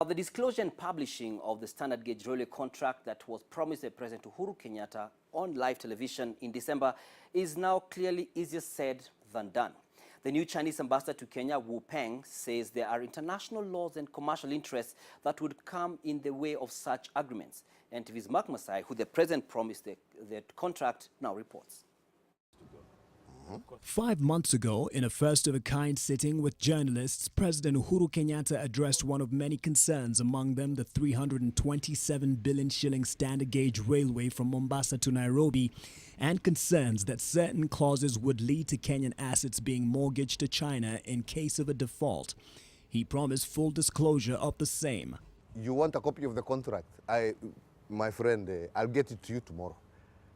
The disclosure and publishing of the standard gauge railway contract that was promised by President Uhuru Kenyatta on live television in December is now clearly easier said than done. The new Chinese ambassador to Kenya, Wu Peng, says there are international laws and commercial interests that would come in the way of such agreements. NTV's Mark Masai, who the president promised the contract, now reports. 5 months ago, in a first-of-a-kind sitting with journalists, President Uhuru Kenyatta addressed one of many concerns, among them the 327 billion shilling standard gauge railway from Mombasa to Nairobi, and concerns that certain clauses would lead to Kenyan assets being mortgaged to China in case of a default. He promised full disclosure of the same. You want a copy of the contract? My friend, I'll get it to you tomorrow.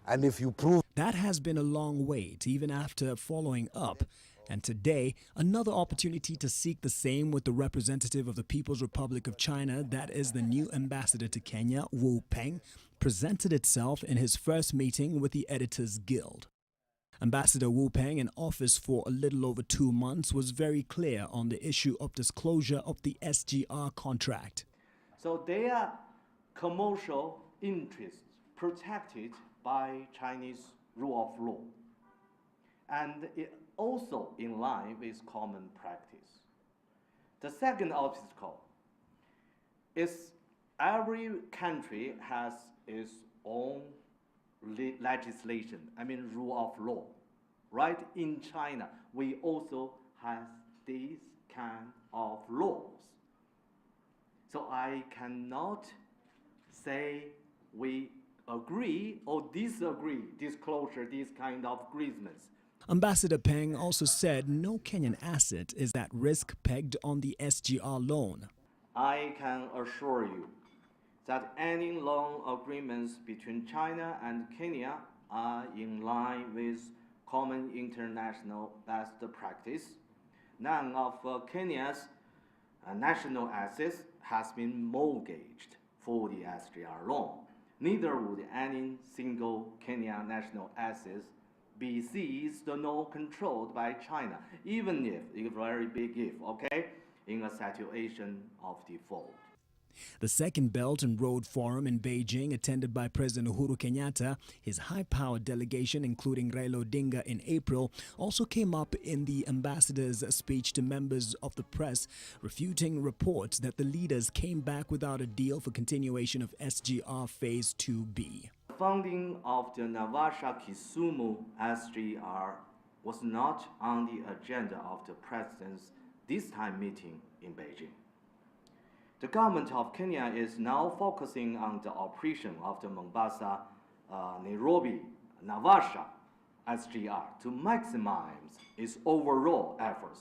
And if you prove... That has been a long wait, even after following up. And today, another opportunity to seek the same with the representative of the People's Republic of China, that is the new ambassador to Kenya, Wu Peng, presented itself in his first meeting with the Editors Guild. Ambassador Wu Peng, in office for a little over 2 months, was very clear on the issue of disclosure of the SGR contract. So their commercial interests protected by Chinese rule of law, and it also in line with common practice. The second obstacle is every country has its own legislation, rule of law. Right? In China, we also have these kind of laws. So I cannot say we agree or disagree, disclosure these kind of agreements. Ambassador Peng also said no Kenyan asset is at risk pegged on the SGR loan. I can assure you that any loan agreements between China and Kenya are in line with common international best practice. None of Kenya's national assets has been mortgaged for the SGR loan. Neither would any single Kenyan national assets be seized nor controlled by China, even if, a very big if, okay, in a situation of default. The Second Belt and Road Forum in Beijing, attended by President Uhuru Kenyatta, his high-powered delegation including Raila Odinga in April, also came up in the ambassador's speech to members of the press, refuting reports that the leaders came back without a deal for continuation of SGR Phase 2B. The funding of the Naivasha-Kisumu SGR was not on the agenda of the President's this time meeting in Beijing. The government of Kenya is now focusing on the operation of the Mombasa, Nairobi, Naivasha SGR to maximize its overall efforts.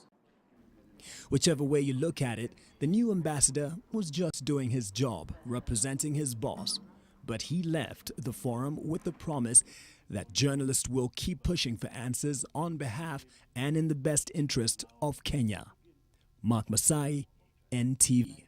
Whichever way you look at it, the new ambassador was just doing his job, representing his boss. But he left the forum with the promise that journalists will keep pushing for answers on behalf and in the best interest of Kenya. Mark Masai, NTV.